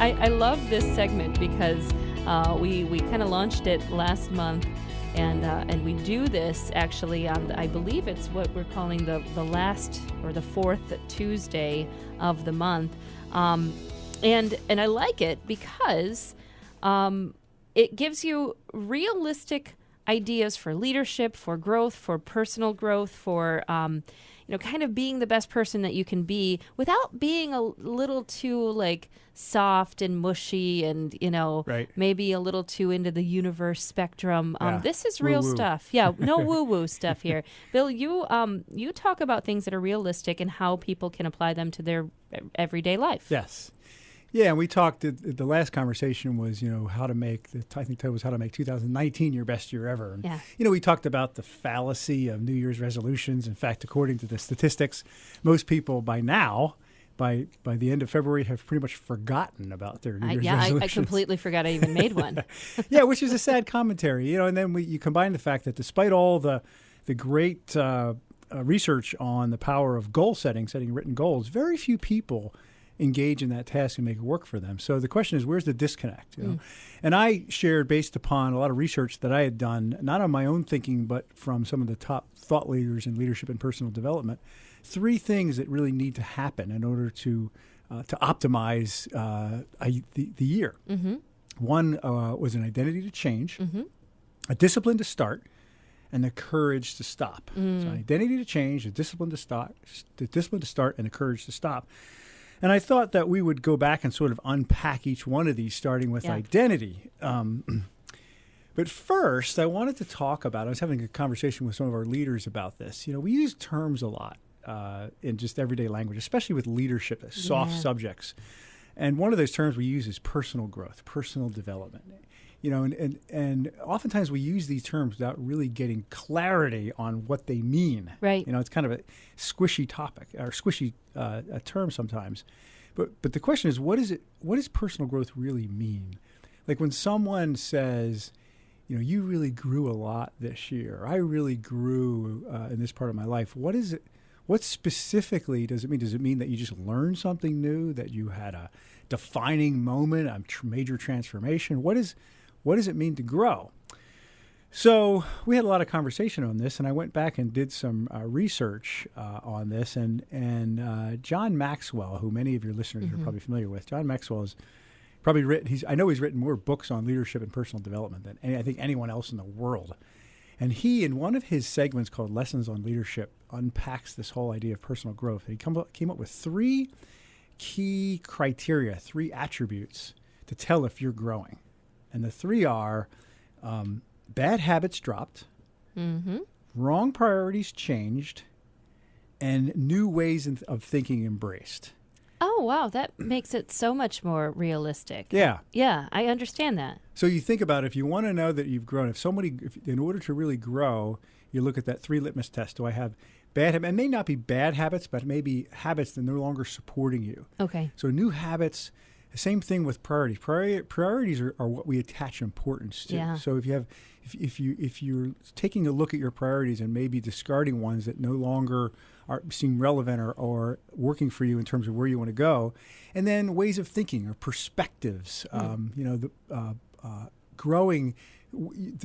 I love this segment because we kind of launched it last month, and we do this actually on I believe it's what we're calling the last or the fourth Tuesday of the month, and I like it because it gives you realistic ideas for leadership, for growth, for personal growth, for kind of being the best person that you can be without being a little too like soft and mushy and Right. maybe a little too into the universe spectrum. Yeah. This is real Woo-woo. stuff. Yeah, no woo-woo stuff here. Bill, you talk about things that are realistic and how people can apply them to their everyday life. Yes. Yeah, and we talked, the last conversation was, how to make, I think the title was how to make 2019 your best year ever. And, Yeah. we talked about the fallacy of New Year's resolutions. In fact, according to the statistics, most people by now, by the end of February, have pretty much forgotten about their New Year's resolutions. I completely forgot I even made one. Yeah, which is a sad commentary, and then you combine the fact that despite all the great research on the power of goal setting written goals, very few people engage in that task and make it work for them. So the question is, where's the disconnect? And I shared, based upon a lot of research that I had done, not on my own thinking, but from some of the top thought leaders in leadership and personal development, 3 things that really need to happen in order to optimize the year. Mm-hmm. One was an identity to change, Mm-hmm. a discipline to start, and the courage to stop. So an identity to change, a discipline to start, and the courage to stop. And I thought that we would go back and sort of unpack each one of these, starting with identity. But first, I wanted to talk about, I was having a conversation with some of our leaders about this. We use terms a lot in just everyday language, especially with leadership, soft subjects. And one of those terms we use is personal growth, personal development. And oftentimes we use these terms without really getting clarity on what they mean. Right. It's kind of a squishy topic or squishy a term sometimes. But the question is, what does personal growth really mean? Like when someone says, you really grew a lot this year. I really grew in this part of my life. What is it? What specifically does it mean? Does it mean that you just learned something new, that you had a defining moment, a major transformation? What does it mean to grow? So we had a lot of conversation on this, and I went back and did some research on this. And John Maxwell, who many of your listeners are probably familiar with, John Maxwell has probably written. I know he's written more books on leadership and personal development than I think anyone else in the world. And he, in one of his segments called Lessons on Leadership, unpacks this whole idea of personal growth. And he came up with 3 key criteria, 3 attributes to tell if you're growing. And the 3 are bad habits dropped, wrong priorities changed, and new ways of thinking embraced. Oh, wow. That makes it so much more realistic. Yeah. Yeah, I understand that. So you think about it, if you want to know that you've grown, if in order to really grow, you look at that 3 litmus test. Do I have bad habits? It may not be bad habits, but maybe habits that are no longer supporting you. Okay. So new habits. Same thing with priorities. Priorities are what we attach importance to. Yeah. So if you're taking a look at your priorities and maybe discarding ones that no longer seem relevant or working for you in terms of where you want to go, and then ways of thinking or perspectives. Growing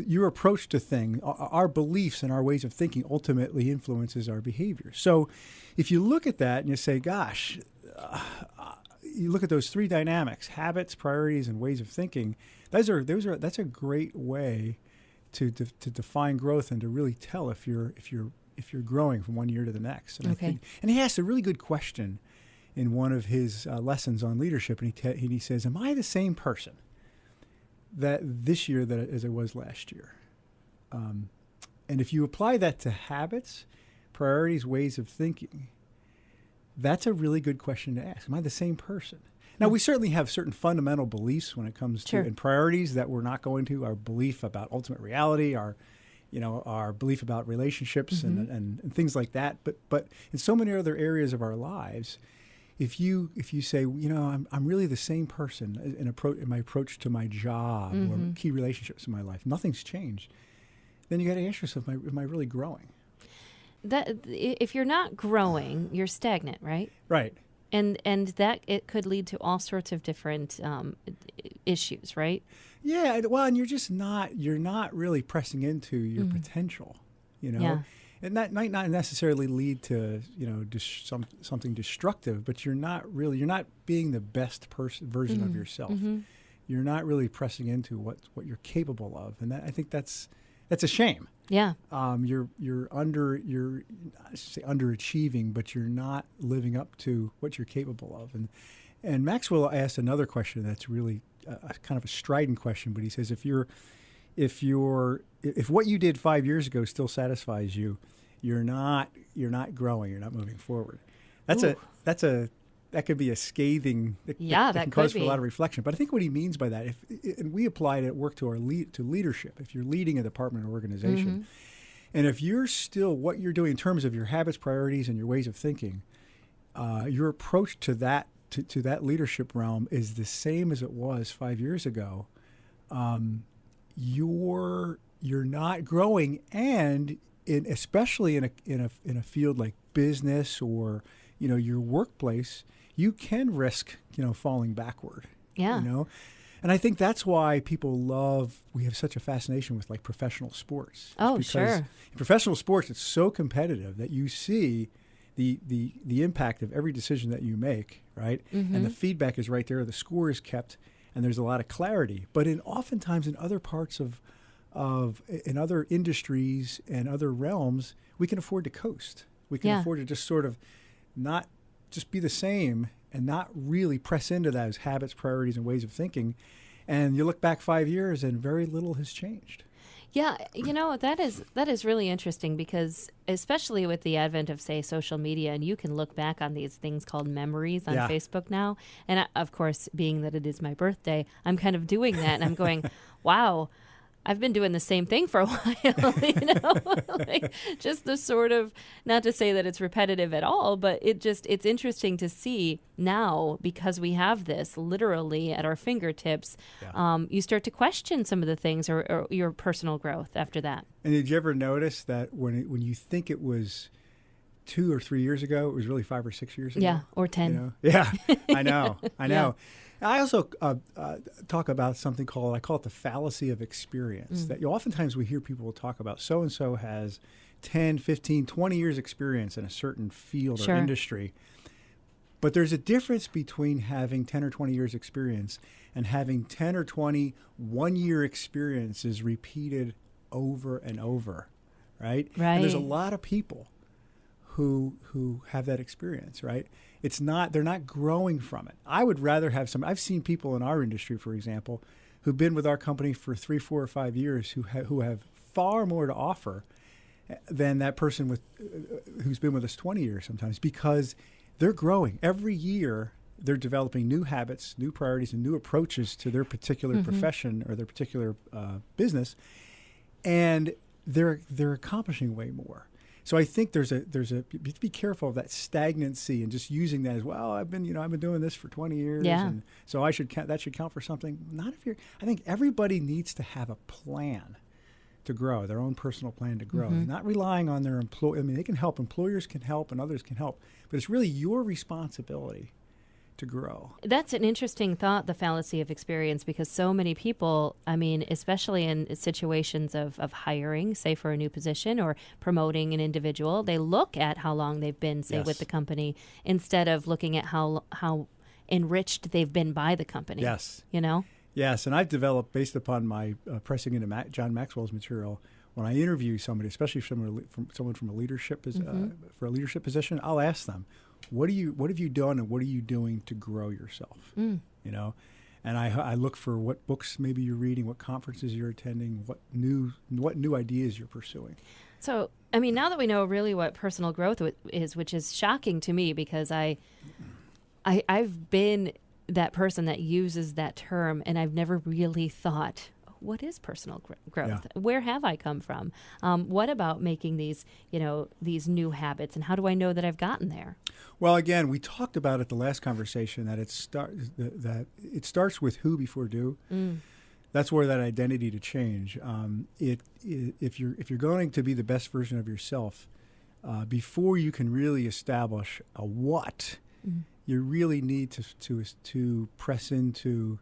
your approach to things, our beliefs and our ways of thinking ultimately influences our behavior. So if you look at that and you say, gosh. You look at those 3 dynamics: habits, priorities, and ways of thinking. That's a great way to define growth and to really tell if you're growing from one year to the next. And and he asked a really good question in one of his lessons on leadership, and he says, "Am I the same person that this year as I was last year?" And if you apply that to habits, priorities, ways of thinking, that's a really good question to ask. Am I the same person? Now, we certainly have certain fundamental beliefs when it comes to and priorities that we're not going to. Our belief about ultimate reality, our belief about relationships and things like that. But in so many other areas of our lives, if you say, I'm really the same person in my approach to my job or key relationships in my life, nothing's changed, then you got to ask yourself, am I really growing? That if you're not growing, you're stagnant, right? Right. And that it could lead to all sorts of different issues, right? Yeah, well, and you're not really pressing into your potential, you know. Yeah. And that might not necessarily lead to, something destructive, but you're not being the best version of yourself. You're not really pressing into what you're capable of, and I think that's a shame. Yeah. You're underachieving, but you're not living up to what you're capable of. And Maxwell asked another question that's really kind of a strident question, but he says if what you did 5 years ago still satisfies you, you're not growing, you're not moving forward. That could be a scathing. That can cause for a lot of reflection. But I think what he means by that, and we apply it at work to leadership. If you're leading a department or organization, and if you're still what you're doing in terms of your habits, priorities, and your ways of thinking, your approach to that leadership realm is the same as it was 5 years ago. You're not growing, and especially in a field like business or your workplace, you can risk falling backward. Yeah. And I think that's why we have such a fascination with like professional sports. Oh, sure. In professional sports, it's so competitive that you see the impact of every decision that you make, right? And the feedback is right there. The score is kept, and there's a lot of clarity. But oftentimes in other parts in other industries and other realms, we can afford to coast. We can afford to just sort of not just be the same and not really press into those habits, priorities, and ways of thinking. And you look back 5 years and very little has changed. Yeah, that is really interesting because especially with the advent of, say, social media, and you can look back on these things called memories on Facebook now. And of course, being that it is my birthday, I'm kind of doing that, and I'm going, wow, I've been doing the same thing for a while, like just the sort of, not to say that it's repetitive at all, but it's interesting to see now, because we have this literally at our fingertips, you start to question some of the things or your personal growth after that. And did you ever notice that when you think it was 2 or 3 years ago, it was really 5 or 6 years ago? Yeah, or 10. Yeah, I know. Yeah. I also talk about something I call it the fallacy of experience. That oftentimes we hear people talk about so-and-so has 10, 15, 20 years experience in a certain field or industry. But there's a difference between having 10 or 20 years experience and having 10 or 20 one-year experiences repeated over and over, right? And there's a lot of people who have that experience, right? They're not growing from it. I would rather have I've seen people in our industry, for example, who've been with our company for 3, 4, or 5 years who have far more to offer than that person who's been with us 20 years sometimes, because they're growing. Every year, they're developing new habits, new priorities, and new approaches to their particular profession or their particular business, and they're accomplishing way more. So I think you have to be careful of that stagnancy and just using that as, well, I've been doing this for 20 years, and so that should count for something. I think everybody needs to have a plan to grow, their own personal plan to grow. Not relying on their they can help, employers can help, and others can help, but it's really your responsibility to grow. That's an interesting thought, the fallacy of experience, because so many people, especially in situations of hiring, say for a new position or promoting an individual, they look at how long they've been, say, with the company, instead of looking at how enriched they've been by the company. Yes. Yes, and I've developed, based upon my pressing into John Maxwell's material, when I interview somebody, especially someone from a leadership for a leadership position, I'll ask them, what have you done, and what are you doing to grow yourself? And I look for what books maybe you're reading, what conferences you're attending, what new ideas you're pursuing. So, now that we know really what personal growth is, which is shocking to me, because I've been that person that uses that term, and I've never really thought, what is personal growth? Yeah. Where have I come from? What about making these new habits, and how do I know that I've gotten there? Well, again, we talked about at the last conversation that it starts with who before do. That's where that identity to change. If you're going to be the best version of yourself, before you can really establish a what, you really need to press into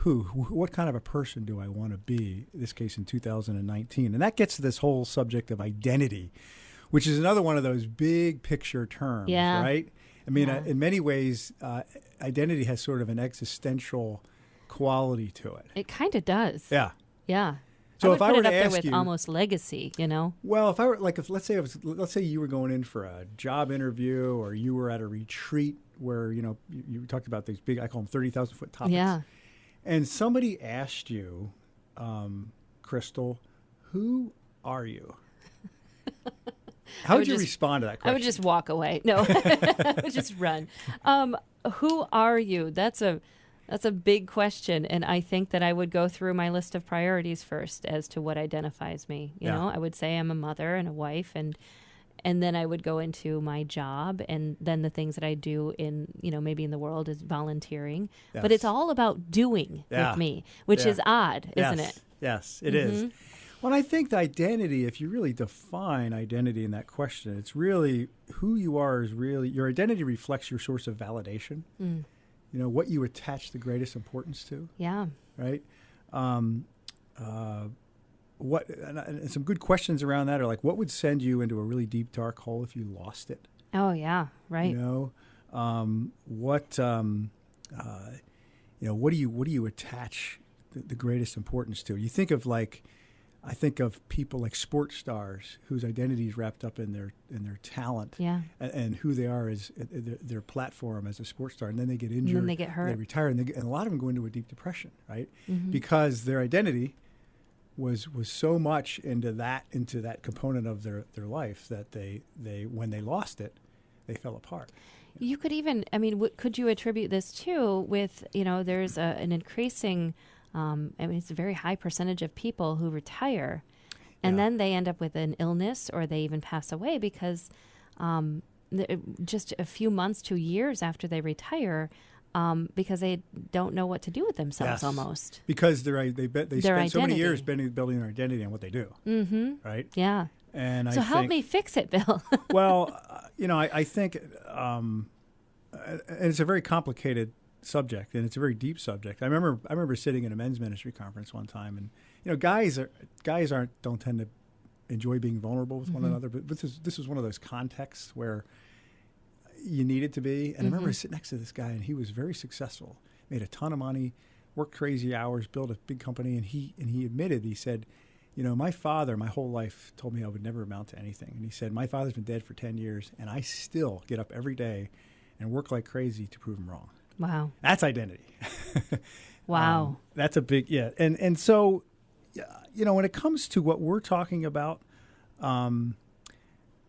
what kind of a person do I want to be, in this case in 2019. And that gets to this whole subject of identity, which is another one of those big picture terms, right? I mean, in many ways, identity has sort of an existential quality to it. It kind of does. Yeah. Yeah. So I would put it up there ask with you, almost legacy, you know? Well, if I were let's say you were going in for a job interview, or you were at a retreat where, you talked about these big, I call them 30,000-foot topics. Yeah. And somebody asked you, Crystal, who are you? How would you respond to that question? I would just walk away. No, I would just run. Who are you? That's a big question. And I think that I would go through my list of priorities first as to what identifies me. You know, I would say I'm a mother and a wife, and then I would go into my job, and then the things that I do in, maybe in the world is volunteering. Yes. But it's all about doing with me, which is odd, isn't it? Yes, it is. Well, I think the identity, if you really define identity in that question, it's really who you are is really, your identity reflects your source of validation. What you attach the greatest importance to. Yeah. Right? And some good questions around that are like, what would send you into a really deep, dark hole if you lost it? Oh, yeah. Right. What do you attach the greatest importance to? You think of I think of people like sports stars whose identity is wrapped up in their talent, and who they are as their platform as a sports star, and then they get injured, and then they get hurt, they retire, and a lot of them go into a deep depression, right? Because their identity was so much into that component of their life that they when they lost it, they fell apart. You could even, could you attribute this too with, there's an increasing, it's a very high percentage of people who retire, and then they end up with an illness, or they even pass away because just a few months to years after they retire, because they don't know what to do with themselves, almost. Because they spend so many years building their identity on what they do. Right? Yeah. And so help me fix it, Bill. Well, I think, and it's a very complicated subject, and it's a very deep subject. I remember sitting in a men's ministry conference one time, and guys don't tend to enjoy being vulnerable with one another, but this was one of those contexts where you needed to be. And I remember sitting next to this guy, and he was very successful, made a ton of money, worked crazy hours, built a big company, and he admitted, he said, my father, my whole life told me I would never amount to anything. And he said, my father's been dead for 10 years, and I still get up every day and work like crazy to prove him wrong. Wow. That's identity. Wow. That's a big, And so, when it comes to what we're talking about,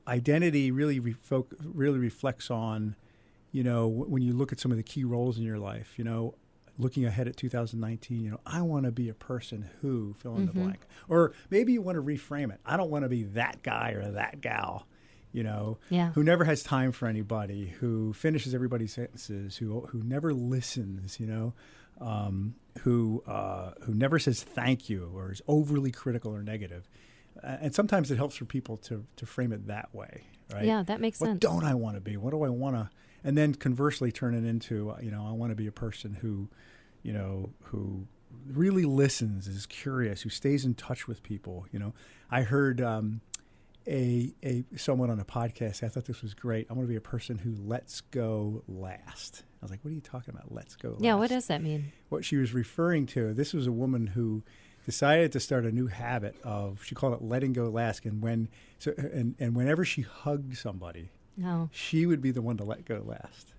identity really reflects on, when you look at some of the key roles in your life, looking ahead at 2019, I want to be a person who, fill in the blank. Or maybe you want to reframe it. I don't want to be that guy or that gal, who never has time for anybody, who finishes everybody's sentences, who never listens, who never says thank you or is overly critical or negative. And sometimes it helps for people to frame it that way, right? Yeah, that makes sense. What don't I want to be? What do I want to? And then conversely turn it into, I want to be a person who really listens, is curious, who stays in touch with people. I heard someone on a podcast, I thought this was great. I want to be a person who lets go last. I was like, what are you talking about? Let's go last. Yeah, what does that mean? What she was referring to, this was a woman who decided to start a new habit of, she called it letting go last. And whenever she hugged somebody, she would be the one to let go last.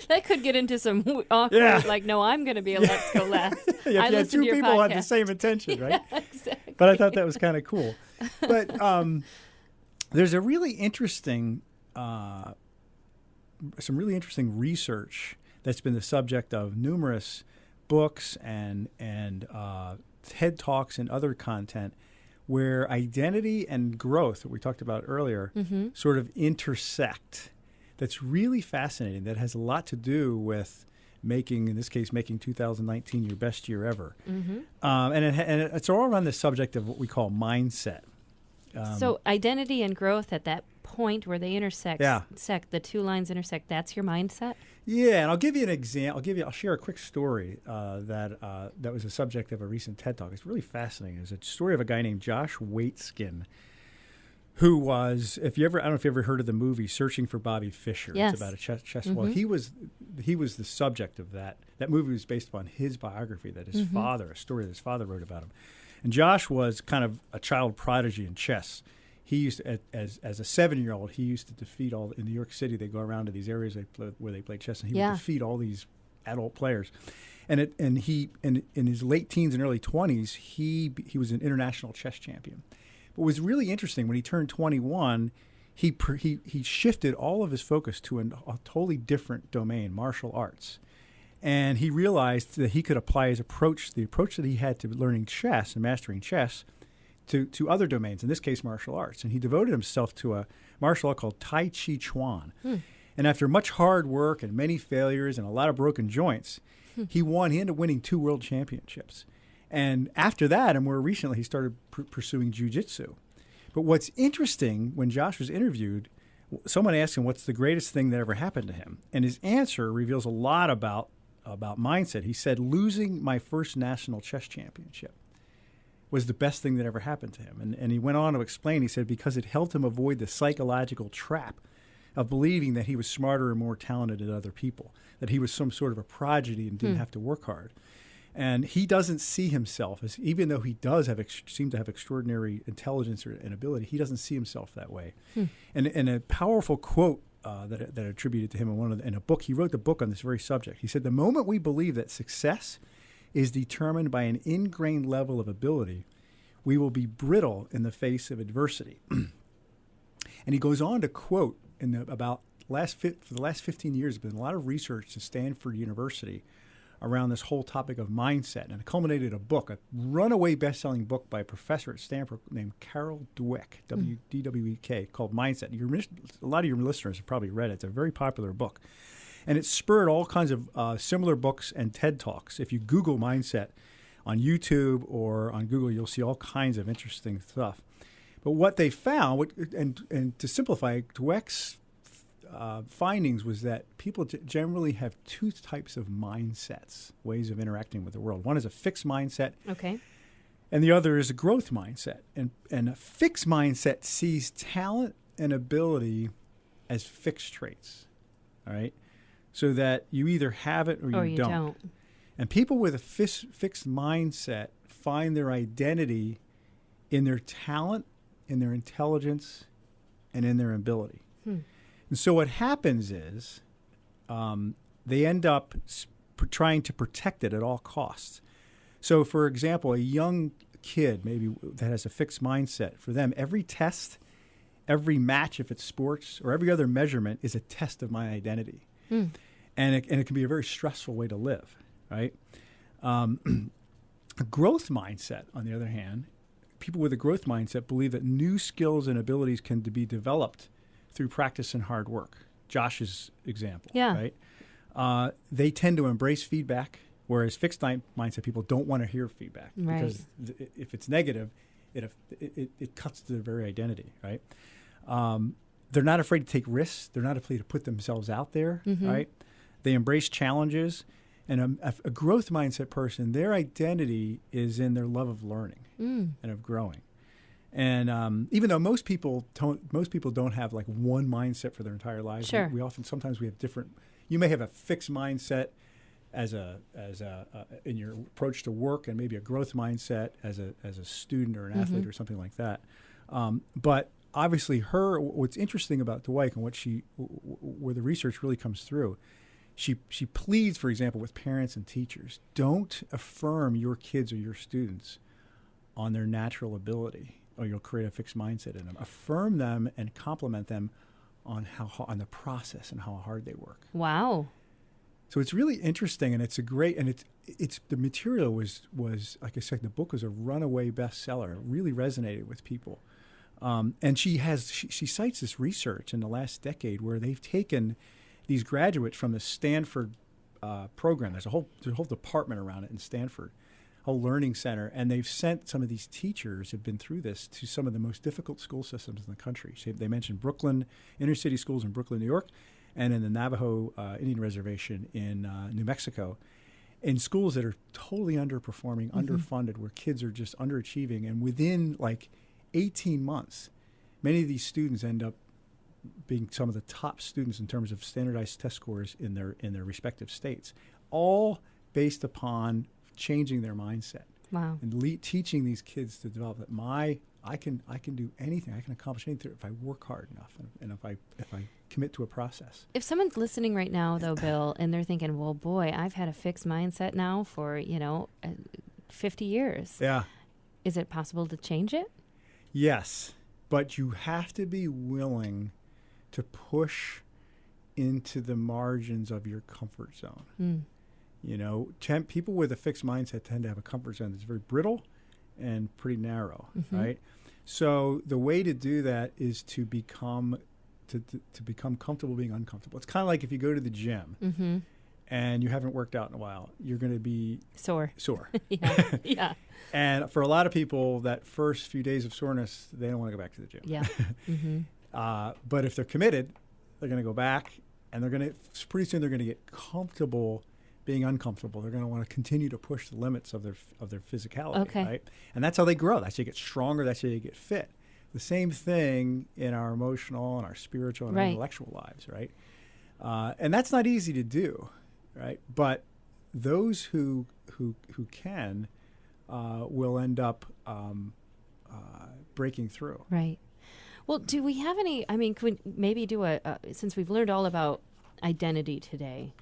That could get into some awkward, no, I'm going to be a let's go last. If you had two people had the same intention, right? Yeah, exactly. But I thought that was kind of cool. But there's a really interesting, some really interesting research that's been the subject of numerous books and TED Talks and other content, where identity and growth that we talked about earlier sort of intersect. That's really fascinating. That has a lot to do with making 2019 your best year ever. And it's all around the subject of what we call mindset. So identity and growth at that point where they intersect, the two lines intersect, that's your mindset? Yeah, and I'll give you an example. I'll share a quick story that was a subject of a recent TED Talk. It's really fascinating. It's a story of a guy named Josh Waitzkin, who was, I don't know if you ever heard of the movie Searching for Bobby Fischer. Yes. It's about a chess. Well, he was the subject of that. That movie was based upon his biography that his father, a story that his father wrote about him. And Josh was kind of a child prodigy in chess. He used to, as a 7-year-old, he used to defeat in New York City. They go around to these areas where they play chess, and he would defeat all these adult players. And he in his late teens and early 20s, he was an international chess champion. But what was really interesting, when he turned 21, he shifted all of his focus to a totally different domain, martial arts. And he realized that he could apply the approach that he had to learning chess and mastering chess to other domains, in this case, martial arts. And he devoted himself to a martial art called Tai Chi Chuan. And after much hard work and many failures and a lot of broken joints, he ended up winning 2 world championships. And after that, and more recently, he started pursuing jiu-jitsu. But what's interesting, when Josh was interviewed, someone asked him what's the greatest thing that ever happened to him. And his answer reveals a lot about mindset. He said, losing my first national chess championship was the best thing that ever happened to him. And he went on to explain, he said, because it helped him avoid the psychological trap of believing that he was smarter and more talented than other people, that he was some sort of a prodigy and didn't have to work hard. And he doesn't see himself as, even though he does seem to have extraordinary intelligence and ability, he doesn't see himself that way. And a powerful quote that attributed to him in a book, he wrote the book on this very subject. He said, the moment we believe that success is determined by an ingrained level of ability, we will be brittle in the face of adversity. And he goes on to quote, for the last 15 years, there's been a lot of research at Stanford University around this whole topic of mindset. And it culminated in a book, a runaway best-selling book by a professor at Stanford named Carol Dweck, D-W-E-K, called Mindset. A lot of your listeners have probably read it. It's a very popular book. And it spurred all kinds of similar books and TED Talks. If you Google mindset on YouTube or on Google, you'll see all kinds of interesting stuff. But what they found, and to simplify, Dweck's findings was that people generally have 2 types of mindsets, ways of interacting with the world. One is a fixed mindset. Okay. And the other is a growth mindset. And a fixed mindset sees talent and ability as fixed traits. All right? So that you either have it or you don't. And people with a fixed mindset find their identity in their talent, in their intelligence, and in their ability. And so what happens is they end up trying to protect it at all costs. So, for example, a young kid maybe that has a fixed mindset, for them, every test, every match, if it's sports, or every other measurement is a test of my identity. And it can be a very stressful way to live, right? A growth mindset, on the other hand, people with a growth mindset believe that new skills and abilities can be developed through practice and hard work. Josh's example, right? They tend to embrace feedback, whereas fixed mindset people don't want to hear feedback because if it's negative, it cuts to their very identity, right? They're not afraid to take risks. They're not afraid to put themselves out there, right? They embrace challenges. And a growth mindset person, their identity is in their love of learning and of growing. And even though most people don't have like one mindset for their entire lives, sometimes we have different. You may have a fixed mindset as in your approach to work, and maybe a growth mindset as a student or an athlete or something like that. But obviously, what's interesting about Dwight and where the research really comes through. She pleads, for example, with parents and teachers, don't affirm your kids or your students on their natural ability, or you'll create a fixed mindset in them. Affirm them and compliment them on the process and how hard they work. Wow. So it's really interesting, and it's the material was like I said, the book was a runaway bestseller. It really resonated with people. And she cites this research in the last decade where they've taken these graduates from the Stanford program. There's a whole department around it in Stanford whole learning center, and they've sent some of these teachers who've been through this to some of the most difficult school systems in the country. So they mentioned Brooklyn, inner city schools in Brooklyn, New York, and in the Navajo Indian Reservation in New Mexico, in schools that are totally underperforming, underfunded, where kids are just underachieving. And within like 18 months, many of these students end up being some of the top students in terms of standardized test scores in their respective states, all based upon changing their mindset. Wow. And teaching these kids to develop that I can do anything, I can accomplish anything if I work hard enough and if I commit to a process. If someone's listening right now, though, Bill, and they're thinking, well, boy, I've had a fixed mindset now for, 50 years. Yeah. Is it possible to change it? Yes, but you have to be willing to push into the margins of your comfort zone. People with a fixed mindset tend to have a comfort zone that's very brittle and pretty narrow, right? So the way to do that is to become comfortable being uncomfortable. It's kind of like if you go to the gym and you haven't worked out in a while, you're going to be sore. Yeah. And for a lot of people, that first few days of soreness, they don't want to go back to the gym. Yeah. But if they're committed, they're going to go back, and pretty soon they're going to get comfortable being uncomfortable. They're going to want to continue to push the limits of their physicality, right? And that's how they grow. That's how you get stronger. That's how you get fit. The same thing in our emotional and our spiritual and our intellectual lives, right? And that's not easy to do, right? But those who can will end up breaking through. Right. Well, do we have any, could we maybe do since we've learned all about identity today,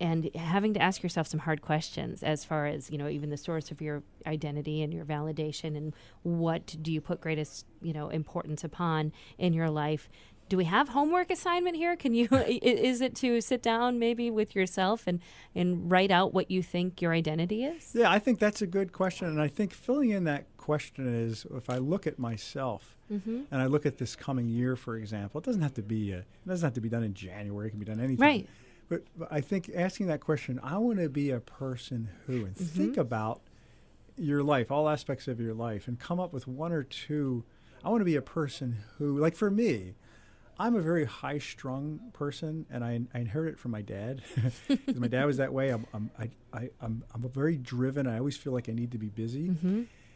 and having to ask yourself some hard questions as far as, even the source of your identity and your validation, and what do you put greatest, importance upon in your life. Do we have homework assignment here? Can you, is it to sit down maybe with yourself and write out what you think your identity is? Yeah, I think that's a good question. And I think filling in that question is, if I look at myself and I look at this coming year, for example, it doesn't have to be done in January. It can be done anytime. Right. But I think asking that question, I want to be a person who, and think about your life, all aspects of your life, and come up with one or two. I want to be a person who, like for me, I'm a very high-strung person, and I inherited it from my dad. Because my dad was that way. I'm very driven. I always feel like I need to be busy.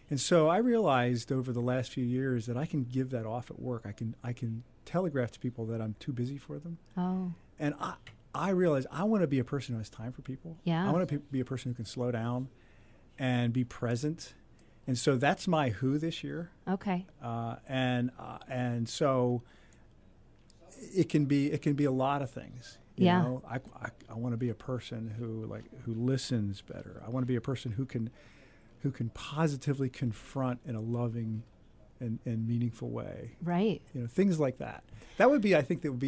And so I realized over the last few years that I can give that off at work. I can telegraph to people that I'm too busy for them. Oh. And I realized I want to be a person who has time for people. Yeah. I want to be a person who can slow down and be present. And so that's my who this year. Okay. And so it can be a lot of things. You know? I want to be a person who listens better. I want to be a person who can positively confront in a loving and meaningful way. Right. Things like that. That would be, I think, That's and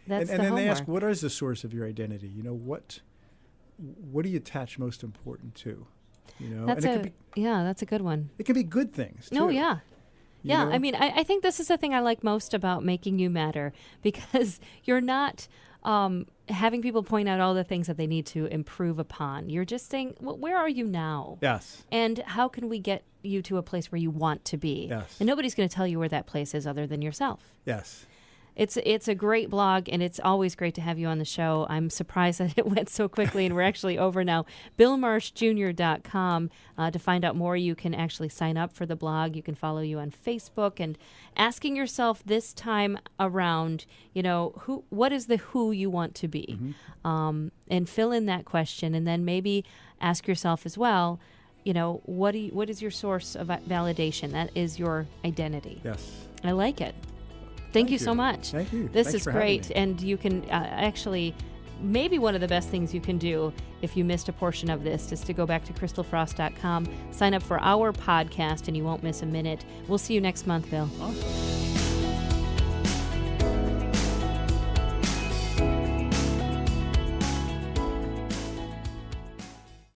the then homework. they ask, what is the source of your identity? What do you attach most important to? That's a good one. It can be good things too. Oh, yeah. Yeah, I think this is the thing I like most about Making You Matter, because you're not having people point out all the things that they need to improve upon. You're just saying, well, where are you now? Yes. And how can we get you to a place where you want to be? Yes. And nobody's going to tell you where that place is other than yourself. Yes. It's a great blog, and it's always great to have you on the show. I'm surprised that it went so quickly, and we're actually over now. BillMarshJr.com. To find out more, you can actually sign up for the blog. You can follow you on Facebook, and asking yourself this time around, what is the who you want to be? And fill in that question, and then maybe ask yourself as well, what is your source of validation? That is your identity. Yes. I like it. Thank you so much. Thank you. This Thanks is great. And you can actually, maybe one of the best things you can do if you missed a portion of this is to go back to crystalfrost.com, sign up for our podcast, and you won't miss a minute. We'll see you next month, Bill. Awesome.